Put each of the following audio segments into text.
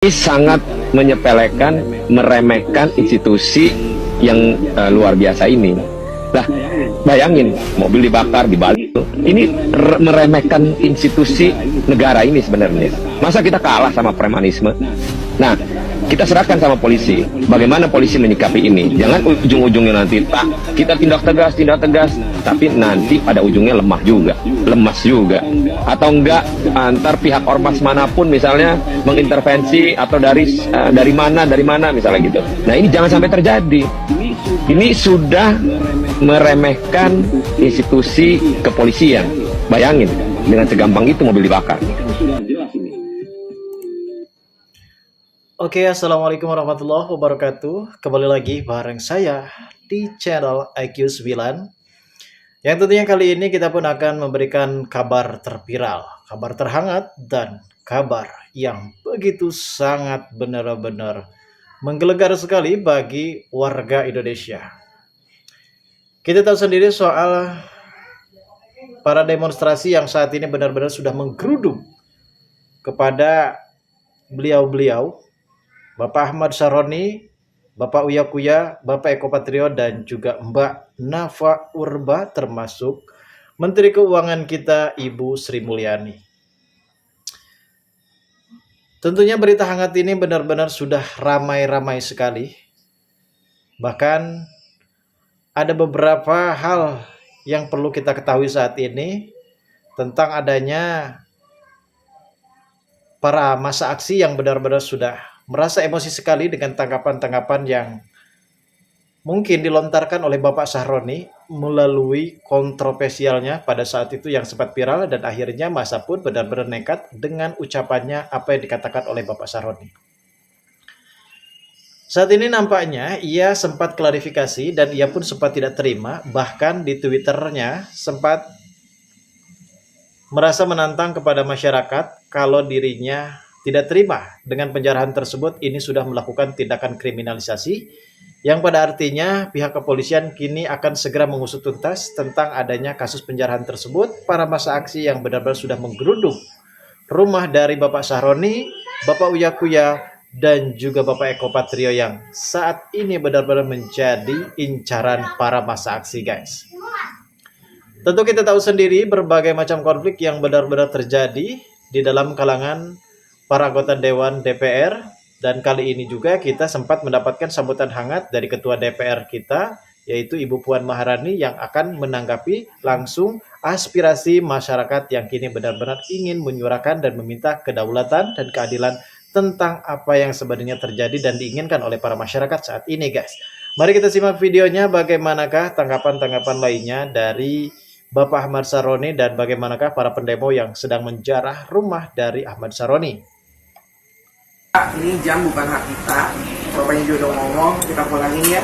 Ini sangat menyepelekan, meremehkan institusi yang luar biasa ini. Nah, bayangin mobil dibakar, dibalik. Ini meremehkan institusi negara ini sebenarnya. Masa kita kalah sama premanisme? Nah, kita serahkan sama polisi. Bagaimana polisi menyikapi ini? Jangan ujung-ujungnya nanti kita tindak tegas, tapi nanti pada ujungnya lemah juga, lemas juga. Atau enggak antar pihak ormas manapun misalnya mengintervensi atau dari mana misalnya gitu. Nah, ini jangan sampai terjadi. Ini sudah meremehkan institusi kepolisian. Bayangin, dengan segampang itu mobil dibakar. Oke, assalamualaikum warahmatullahi wabarakatuh. Kembali lagi bareng saya di channel IQ9. Yang tentunya kali ini kita pun akan memberikan kabar terviral, kabar terhangat, dan kabar yang begitu sangat benar-benar menggelegar sekali bagi warga Indonesia. Kita tahu sendiri soal para demonstrasi yang saat ini benar-benar sudah menggeruduk kepada beliau-beliau, Bapak Ahmad Saroni, Bapak Uya Kuya, Bapak Eko Patrio, dan juga Mbak Nafa Urba, termasuk Menteri Keuangan kita Ibu Sri Mulyani. Tentunya berita hangat ini benar-benar sudah ramai-ramai sekali. Bahkan ada beberapa hal yang perlu kita ketahui saat ini tentang adanya para massa aksi yang benar-benar sudah merasa emosi sekali dengan tanggapan-tanggapan yang mungkin dilontarkan oleh Bapak Sahroni melalui kontroversialnya pada saat itu yang sempat viral, dan akhirnya massa pun benar-benar nekat dengan ucapannya apa yang dikatakan oleh Bapak Sahroni. Saat ini nampaknya ia sempat klarifikasi dan ia pun sempat tidak terima, bahkan di Twitternya sempat merasa menantang kepada masyarakat kalau dirinya tidak terima dengan penjarahan tersebut. Ini sudah melakukan tindakan kriminalisasi yang pada artinya pihak kepolisian kini akan segera mengusut tuntas tentang adanya kasus penjarahan tersebut. Para massa aksi yang benar-benar sudah menggeruduk rumah dari Bapak Sahroni, Bapak Uya Kuya, dan juga Bapak Eko Patrio yang saat ini benar-benar menjadi incaran para massa aksi, guys. Tentu kita tahu sendiri berbagai macam konflik yang benar-benar terjadi di dalam kalangan para anggota Dewan DPR, dan kali ini juga kita sempat mendapatkan sambutan hangat dari Ketua DPR kita, yaitu Ibu Puan Maharani, yang akan menanggapi langsung aspirasi masyarakat yang kini benar-benar ingin menyuarakan dan meminta kedaulatan dan keadilan tentang apa yang sebenarnya terjadi dan diinginkan oleh para masyarakat saat ini, guys. Mari kita simak videonya, bagaimanakah tanggapan-tanggapan lainnya dari Bapak Ahmad Saroni dan bagaimanakah para pendemo yang sedang menjarah rumah dari Ahmad Saroni. Ini jam bukan hak kita. Bapaknya juga udah ngomong, kita pulangin ya.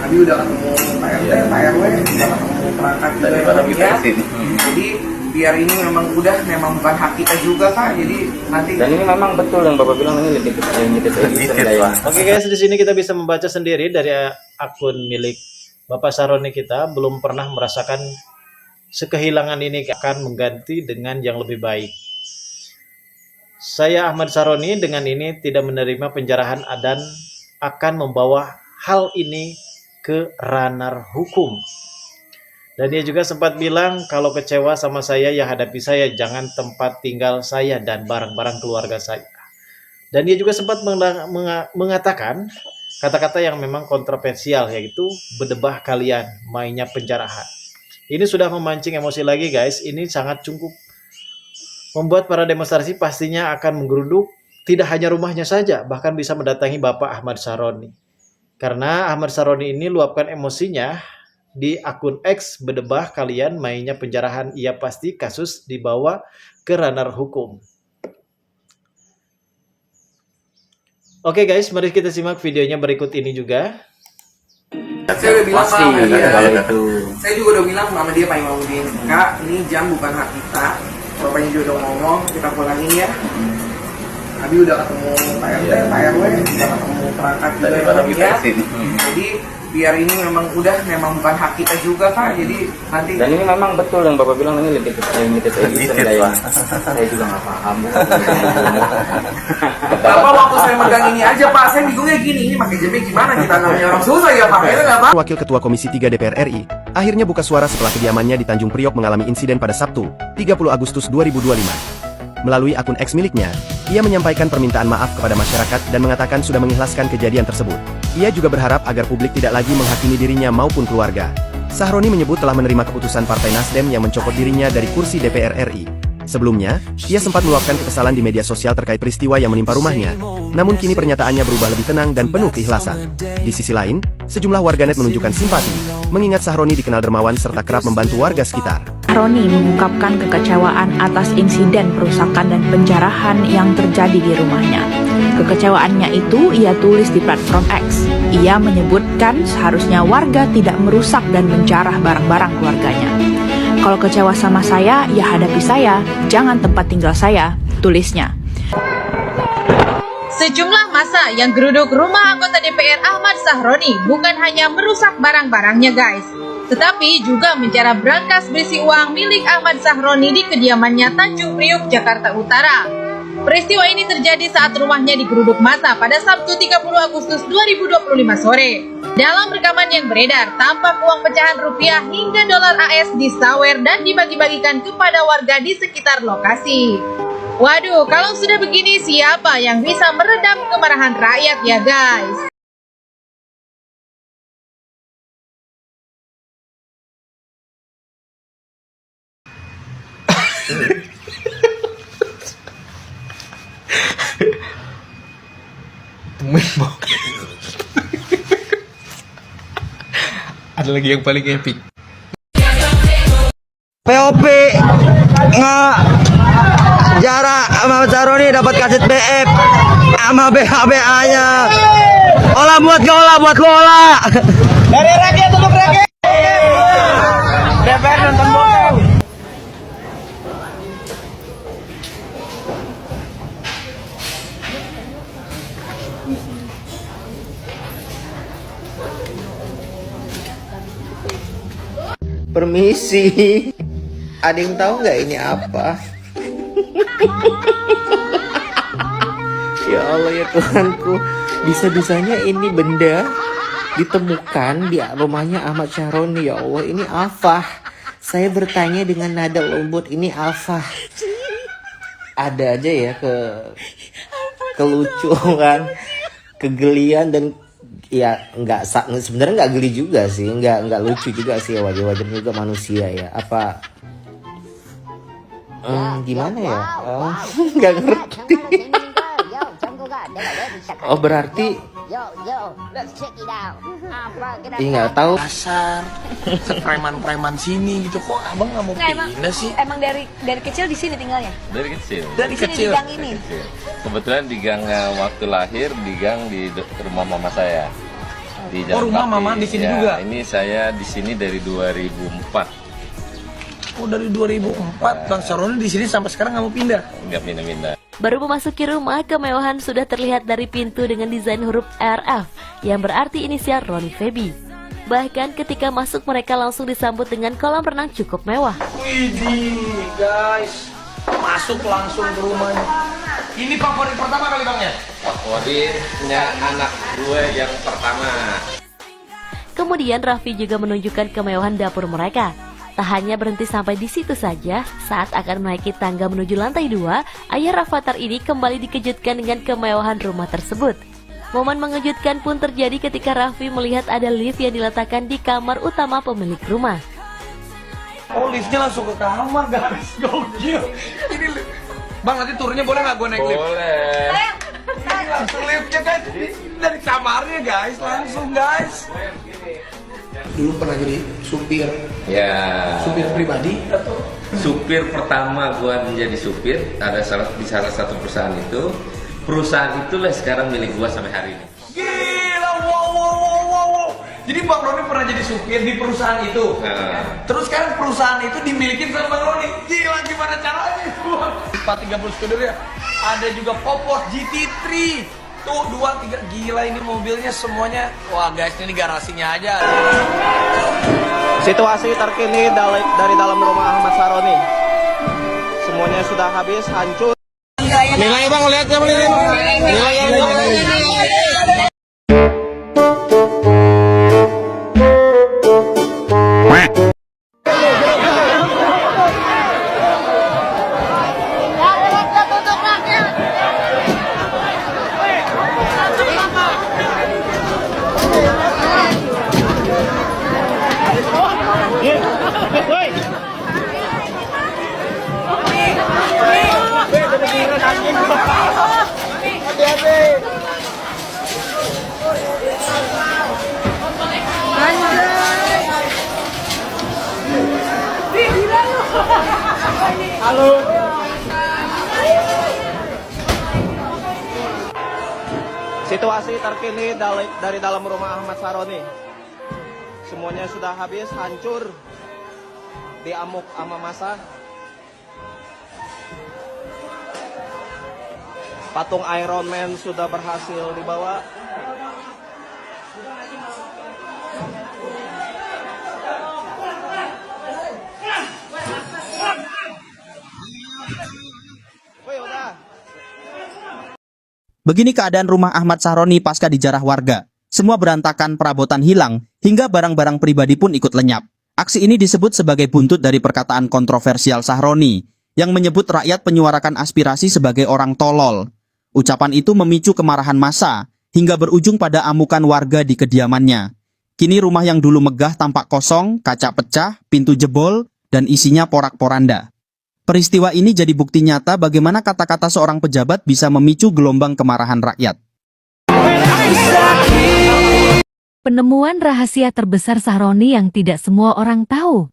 Abi udah ketemu Pak RT, Pak RW, udah ketemu perangkat juga ya. Jadi biar ini memang bukan hak kita juga, Kak. Jadi nanti. Dan ini memang betul yang Bapak bilang, ini lebih Oke guys, di sini kita bisa membaca sendiri dari akun milik Bapak Saroni kita, belum pernah merasakan sekehilangan ini akan mengganti dengan yang lebih baik. Saya Ahmad Saroni dengan ini tidak menerima penjarahan dan akan membawa hal ini ke ranah hukum. Dan dia juga sempat bilang kalau kecewa sama saya ya hadapi saya, jangan tempat tinggal saya dan barang-barang keluarga saya. Dan dia juga sempat mengatakan kata-kata yang memang kontroversial, yaitu berdebah kalian mainnya penjarahan. Ini sudah memancing emosi lagi, guys. Ini sangat cukup membuat para demonstrasi pastinya akan menggeruduk tidak hanya rumahnya saja, bahkan bisa mendatangi Bapak Ahmad Saroni. Karena Ahmad Saroni ini luapkan emosinya di akun X, berdebah kalian mainnya penjarahan, ia pasti kasus dibawa ke ranah hukum. Oke guys, mari kita simak videonya berikut ini juga. Saya udah bilang sama dia, saya juga udah bilang sama dia, Pak Imamuddin, Kak, ini jam bukan hak kita. Bapaknya juga udah ngomong, kita pulangin ya. Abi udah ketemu Pak RT, Pak RW, udah ketemu perangkat juga yang lihat. Jadi biar ini memang bukan hak kita juga Pak. Jadi nanti. Dan ini memang betul yang Bapak bilang ini limited edition ya. Saya juga nggak paham. Bapak waktu saya megang ini aja Pak, saya bingungnya gini, ini pakai JP gimana kita namanya orang susah ya Pak, ya nggak Pak? Wakil Ketua Komisi 3 DPR RI akhirnya buka suara setelah kediamannya di Tanjung Priok mengalami insiden pada Sabtu, 30 Agustus 2025. Melalui akun X miliknya, ia menyampaikan permintaan maaf kepada masyarakat dan mengatakan sudah mengikhlaskan kejadian tersebut. Ia juga berharap agar publik tidak lagi menghakimi dirinya maupun keluarga. Sahroni menyebut telah menerima keputusan Partai Nasdem yang mencopot dirinya dari kursi DPR RI. Sebelumnya, ia sempat meluapkan kekesalan di media sosial terkait peristiwa yang menimpa rumahnya. Namun kini pernyataannya berubah lebih tenang dan penuh keikhlasan. Di sisi lain, sejumlah warganet menunjukkan simpati, mengingat Sahroni dikenal dermawan serta kerap membantu warga sekitar. Sahroni mengungkapkan kekecewaan atas insiden perusakan dan penjarahan yang terjadi di rumahnya. Kekecewaannya itu ia tulis di platform X. Ia menyebutkan seharusnya warga tidak merusak dan menjarah barang-barang keluarganya. Kalau kecewa sama saya, ya hadapi saya, jangan tempat tinggal saya, tulisnya. Sejumlah massa yang geruduk rumah anggota DPR Ahmad Sahroni bukan hanya merusak barang-barangnya guys, tetapi juga menjarah brankas berisi uang milik Ahmad Sahroni di kediamannya Tanjung Priok, Jakarta Utara. Peristiwa ini terjadi saat rumahnya digeruduk massa pada Sabtu 30 Agustus 2025 sore. Dalam rekaman yang beredar, tampak uang pecahan rupiah hingga dolar AS disawer dan dibagi-bagikan kepada warga di sekitar lokasi. Waduh, kalau sudah begini siapa yang bisa meredam kemarahan rakyat ya guys? Ada lagi yang paling epic. POP nggak jarak sama Sahroni dapat kaset BF sama BHBA nya. Olah buat olah. Dari rakyat untuk rakyat. DPR nonton bokep. Permisi, ada yang tahu nggak ini apa? Ya Allah ya Tuhanku, bisa-bisanya ini benda ditemukan di rumahnya Ahmad Sahroni. Ya Allah, ini apa? Saya bertanya dengan nada lembut, ini apa? Ada aja ya kelucuan, kegelian dan ya sebenarnya nggak geli juga sih, nggak lucu juga sih, wajar-wajar juga manusia ya. Apa gimana ya? Nggak ngerti. Oh berarti nggak tahu. Dasar preman-preman sini gitu, kok abang nggak mau pindah sih? Emang dari kecil di sini tinggalnya? Dari kecil. Dari kecil. Di gang ini. Kebetulan di gang waktu lahir di gang di rumah mama saya. Di Oh, rumah Kaki. mama di sini Ya, juga. Ini saya di sini dari 2004. Oh dari 2004, Bang Sahroni di sini sampai sekarang nggak mau pindah. Nggak pindah-pindah. Baru memasuki rumah, kemewahan sudah terlihat dari pintu dengan desain huruf RF yang berarti inisial Roni Febi. Bahkan ketika masuk mereka langsung disambut dengan kolam renang cukup mewah. Widih guys, masuk langsung ke rumahnya. Ini favorit pertama kali Bang ya? Favoritnya anak gue yang pertama. Kemudian Raffi juga menunjukkan kemewahan dapur mereka. Tak hanya berhenti sampai di situ saja, saat akan menaiki tangga menuju lantai 2, ayah Rafathar ini kembali dikejutkan dengan kemewahan rumah tersebut. Momen mengejutkan pun terjadi ketika Raffi melihat ada lift yang diletakkan di kamar utama pemilik rumah. Oh liftnya langsung ke kamar guys, gokil. Ini Bang nanti turunnya boleh nggak gue naik lift? Boleh. Ini langsung liftnya guys, dari kamarnya guys, langsung guys. Dulu pernah jadi supir Ya. supir pribadi. Supir pertama gua menjadi supir di salah satu perusahaan itu. Perusahaan itulah sekarang milik gua sampai hari ini. Gila, wow. Jadi Bang Roni pernah jadi supir di perusahaan itu. Terus sekarang perusahaan itu dimiliki sama Bang Roni. Gila, gimana caranya itu Bang? 430 studio ya. ada juga Popor GT3. Tuh 2, 3, gila ini mobilnya semuanya. Wah guys, ini garasinya aja. Situasi terkini dari dalam rumah Ahmad Sahroni. Semuanya sudah habis, hancur. Nilai bang, lihat ya nilai. Halo. Situasi terkini dari dalam rumah Ahmad Sahroni. Semuanya sudah habis, hancur, diamuk sama massa. Patung Iron Man sudah berhasil dibawa. Begini keadaan rumah Ahmad Sahroni pasca dijarah warga. Semua berantakan, perabotan hilang, hingga barang-barang pribadi pun ikut lenyap. Aksi ini disebut sebagai buntut dari perkataan kontroversial Sahroni, yang menyebut rakyat menyuarakan aspirasi sebagai orang tolol. Ucapan itu memicu kemarahan massa, hingga berujung pada amukan warga di kediamannya. Kini rumah yang dulu megah tampak kosong, kaca pecah, pintu jebol, dan isinya porak-poranda. Peristiwa ini jadi bukti nyata bagaimana kata-kata seorang pejabat bisa memicu gelombang kemarahan rakyat. Penemuan rahasia terbesar Sahroni yang tidak semua orang tahu.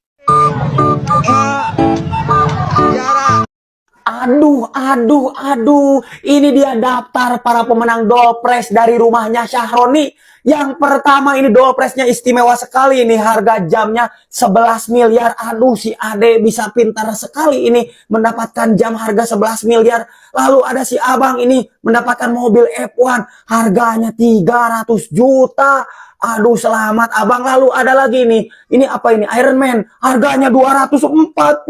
Aduh, ini dia daftar para pemenang Doorpress dari rumahnya Sahroni. Yang pertama ini Doorpressnya istimewa sekali, ini harga jamnya 11 miliar. Aduh, si Ade bisa pintar sekali ini mendapatkan jam harga 11 miliar. Lalu ada si Abang ini mendapatkan mobil F1 harganya 300 juta. Aduh, selamat Abang. Lalu ada lagi nih. Ini apa ini? Iron Man. Harganya 246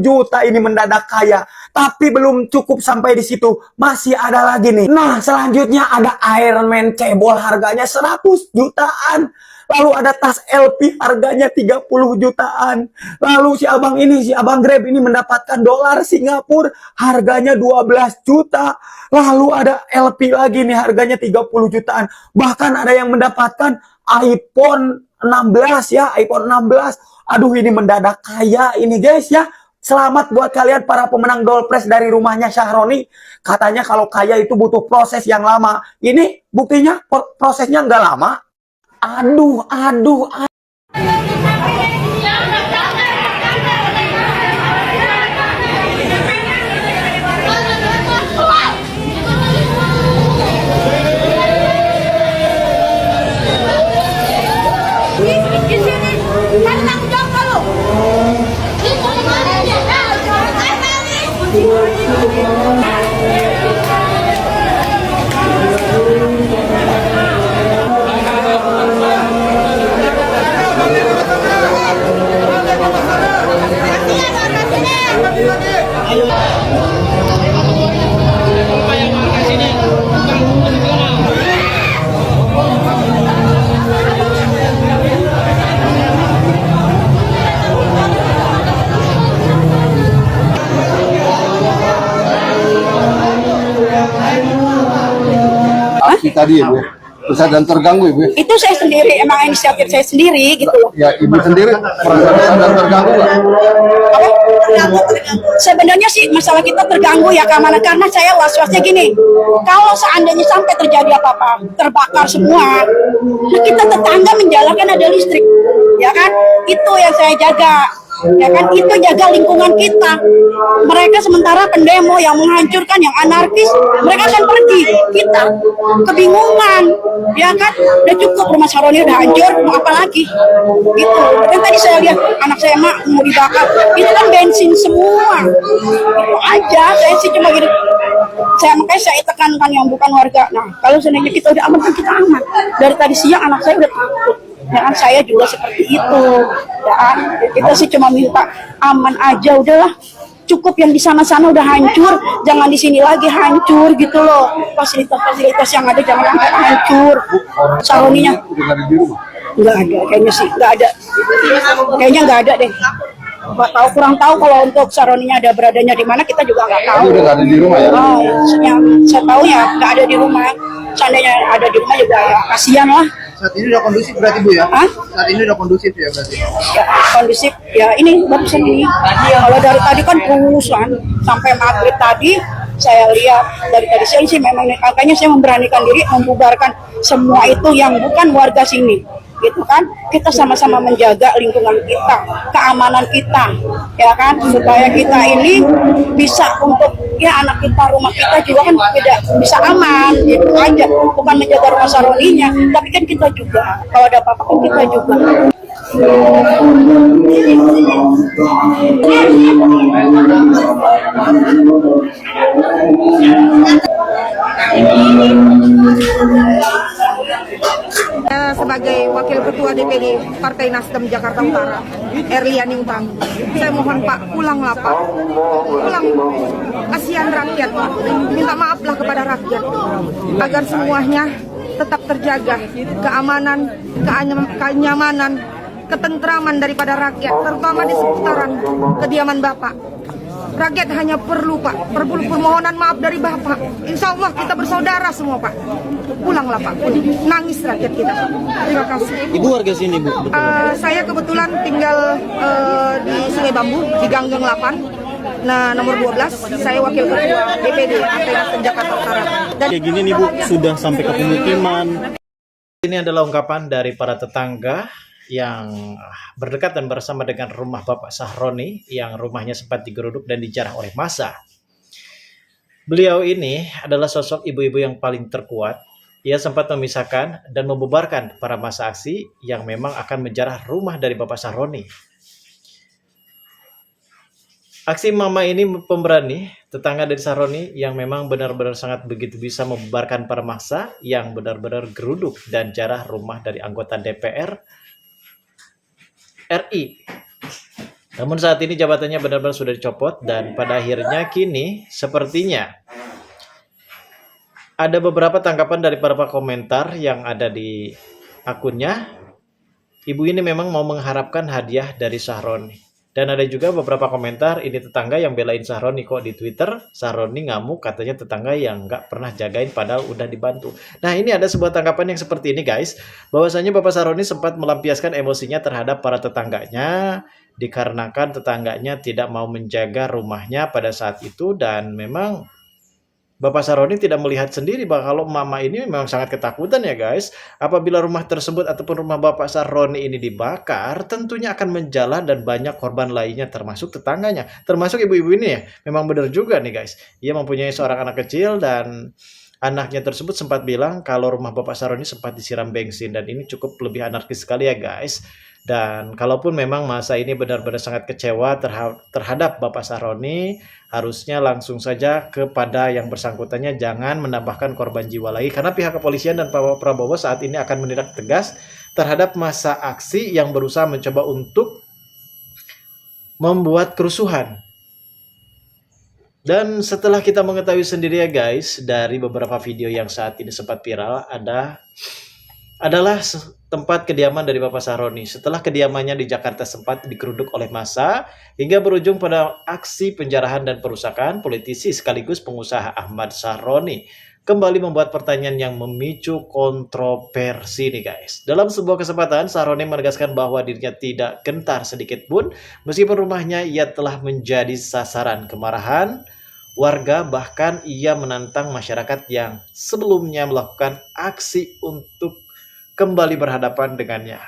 juta. Ini mendadak kaya. Tapi belum cukup sampai di situ. Masih ada lagi nih. Nah, selanjutnya ada Iron Man cebol harganya 100 jutaan. Lalu ada tas LP harganya 30 jutaan. Lalu si Abang ini, si Abang Grab ini mendapatkan dolar Singapura harganya 12 juta. Lalu ada LP lagi nih harganya 30 jutaan. Bahkan ada yang mendapatkan iPhone 16 ya, iPhone 16. Aduh, ini mendadak kaya ini guys ya. Selamat buat kalian para pemenang Doorpress dari rumahnya Sahroni. Katanya kalau kaya itu butuh proses yang lama. Ini buktinya prosesnya nggak lama. Aduh. Tadi Ibu, dan terganggu Ibu. Itu saya sendiri, emang inisiatif saya sendiri gitu loh. Ya Ibu sendiri merasa dan terganggu nggak? Terganggu. Sebenarnya sih masalah kita terganggu ya keamanan, karena saya was-wasnya gini. Kalau seandainya sampai terjadi apa-apa, terbakar semua, nah kita tetangga menjalankan ada listrik, ya kan? Itu yang saya jaga. Ya kan, itu jaga lingkungan kita. Mereka sementara pendemo yang menghancurkan, yang anarkis, mereka akan pergi, kita kebingungan, ya kan? Udah cukup, rumah Sahroni udah hancur, mau apa lagi gitu. Dan tadi saya lihat anak saya mak mau dibakar, itu kan bensin semua. Itu aja, saya sih cuma gitu. Makanya saya tekankan yang bukan warga. Nah, kalau seandainya kita udah aman, kan kita aman. Dari tadi siang anak saya udah takut. Ya kan, saya juga seperti itu. Ya kan, kita sih cuma minta aman aja, udahlah. Cukup yang di sana-sana udah hancur, jangan di sini lagi hancur gitu loh. Fasilitas-fasilitas yang ada jangan sampai hancur. Saroninya nggak ada, kayaknya sih nggak ada. Kayaknya nggak ada deh. Nggak tahu, kurang tahu kalau untuk Saroninya ada beradanya di mana, kita juga nggak tahu. Udah nggak ada di rumah ya? Oh, yang saya tahu ya nggak ada di rumah. Seandainya ada di rumah juga ya kasihan lah. Saat ini udah kondusif berarti Bu ya? Hah? Saat ini udah kondusif ya berarti? Ya, kondusif ya ini barusan ini. Kalau dari tadi kan kerusuhan sampai maghrib tadi saya lihat dari tadi siang sih memang makanya saya memberanikan diri membubarkan semua itu yang bukan warga sini. Gitu kan, kita sama-sama menjaga lingkungan kita, keamanan kita, ya kan, supaya kita ini bisa untuk ya anak kita, rumah kita juga kan tidak bisa aman, gitu aja. Bukan menjaga rumah Saroninya, tapi kan kita juga, kalau ada apa-apa kan kita juga. Sebagai Wakil Ketua DPD Partai Nasdem Jakarta Utara, Erliani Utami, saya mohon Pak, pulanglah Pak, pulang, kasihan rakyat Pak, minta maaflah kepada rakyat, agar semuanya tetap terjaga, keamanan, kenyamanan, ketentraman daripada rakyat, terutama di seputaran kediaman Bapak. Rakyat hanya perlu Pak, permohonan maaf dari Bapak. Insya Allah kita bersaudara semua Pak. Pulanglah Pak, pulang. Nangis rakyat kita Pak. Terima kasih. Ibu warga sini Bu? Saya kebetulan tinggal di Sungai Bambu, di Ganggeng 8. Nah, nomor 12, saya Wakil Ketua DPD Partai Nasdem Jakarta Utara. Dan kayak gini nih Bu, sudah sampai ke pemukiman. Ini adalah ungkapan dari para tetangga yang berdekatan bersama dengan rumah Bapak Sahroni yang rumahnya sempat digeruduk dan dijarah oleh massa. Beliau ini adalah sosok ibu-ibu yang paling terkuat. Ia sempat memisahkan dan membubarkan para massa aksi yang memang akan menjarah rumah dari Bapak Sahroni. Aksi mama ini pemberani, tetangga dari Sahroni yang memang benar-benar sangat begitu bisa membubarkan para massa yang benar-benar geruduk dan jarah rumah dari anggota DPR RI. Namun saat ini jabatannya benar-benar sudah dicopot dan pada akhirnya kini sepertinya ada beberapa tanggapan dari para komentar yang ada di akunnya. Ibu ini memang mau mengharapkan hadiah dari Sahroni. Dan ada juga beberapa komentar, ini tetangga yang belain Sahroni kok di Twitter. Sahroni ngamuk, katanya tetangga yang nggak pernah jagain padahal udah dibantu. Nah, ini ada sebuah tanggapan yang seperti ini guys. Bahwasanya Bapak Sahroni sempat melampiaskan emosinya terhadap para tetangganya. Dikarenakan tetangganya tidak mau menjaga rumahnya pada saat itu. Dan memang Bapak Sahroni tidak melihat sendiri bahwa kalau mama ini memang sangat ketakutan ya guys. Apabila rumah tersebut ataupun rumah Bapak Sahroni ini dibakar, tentunya akan menjalar dan banyak korban lainnya termasuk tetangganya. Termasuk ibu-ibu ini ya. Memang benar juga nih guys. Ia mempunyai seorang anak kecil dan anaknya tersebut sempat bilang kalau rumah Bapak Sahroni sempat disiram bensin. Dan ini cukup lebih anarkis sekali ya guys. Dan kalaupun memang masa ini benar-benar sangat kecewa terhadap Bapak Sahroni, harusnya langsung saja kepada yang bersangkutannya, jangan menambahkan korban jiwa lagi. Karena pihak kepolisian dan Pak Prabowo saat ini akan menindak tegas terhadap massa aksi yang berusaha mencoba untuk membuat kerusuhan. Dan setelah kita mengetahui sendiri ya guys, dari beberapa video yang saat ini sempat viral, adalah tempat kediaman dari Bapak Sahroni. Setelah kediamannya di Jakarta sempat digeruduk oleh massa hingga berujung pada aksi penjarahan dan perusakan, politisi sekaligus pengusaha Ahmad Sahroni kembali membuat pertanyaan yang memicu kontroversi nih guys. Dalam sebuah kesempatan, Sahroni menegaskan bahwa dirinya tidak gentar sedikit pun meskipun rumahnya ia telah menjadi sasaran kemarahan warga, bahkan ia menantang masyarakat yang sebelumnya melakukan aksi untuk kembali berhadapan dengannya.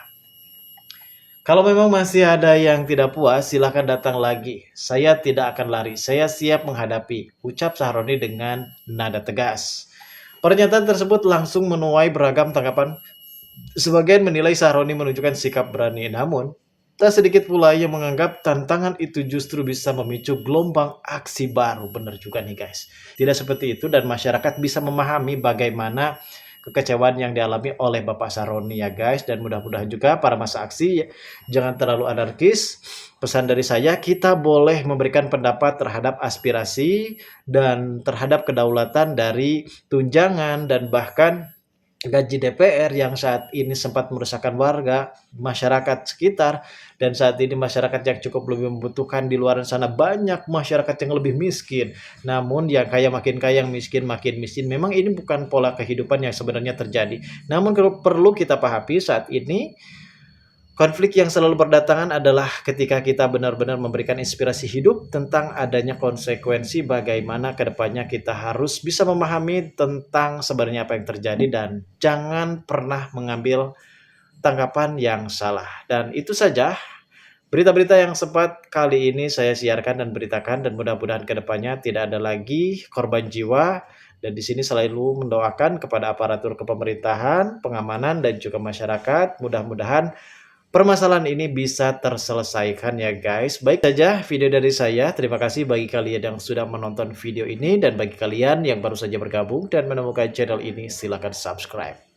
Kalau memang masih ada yang tidak puas, silahkan datang lagi. Saya tidak akan lari, saya siap menghadapi, ucap Sahroni dengan nada tegas. Pernyataan tersebut langsung menuai beragam tanggapan. Sebagian menilai Sahroni menunjukkan sikap berani, namun Tak sedikit pula yang menganggap tantangan itu justru bisa memicu gelombang aksi baru. Benar juga nih guys. Tidak seperti itu dan masyarakat bisa memahami bagaimana kekecewaan yang dialami oleh Bapak Sahroni ya guys. Dan mudah-mudahan juga para massa aksi jangan terlalu anarkis. Pesan dari saya, kita boleh memberikan pendapat terhadap aspirasi dan terhadap kedaulatan dari tunjangan dan bahkan gaji DPR yang saat ini sempat merusakkan warga, masyarakat sekitar, dan saat ini masyarakat yang cukup lebih membutuhkan. Di luar sana banyak masyarakat yang lebih miskin, namun yang kaya makin kaya, yang miskin makin miskin. Memang ini bukan pola kehidupan yang sebenarnya terjadi, namun perlu kita pahami saat ini konflik yang selalu berdatangan adalah ketika kita benar-benar memberikan inspirasi hidup tentang adanya konsekuensi bagaimana kedepannya kita harus bisa memahami tentang sebenarnya apa yang terjadi dan jangan pernah mengambil tanggapan yang salah. Dan itu saja berita-berita yang sempat kali ini saya siarkan dan beritakan, dan mudah-mudahan kedepannya tidak ada lagi korban jiwa. Dan di sini selalu mendoakan kepada aparatur kepemerintahan, pengamanan, dan juga masyarakat. Mudah-mudahan permasalahan ini bisa terselesaikan ya guys. Baik saja video dari saya. Terima kasih bagi kalian yang sudah menonton video ini. Dan bagi kalian yang baru saja bergabung dan menemukan channel ini, silahkan subscribe.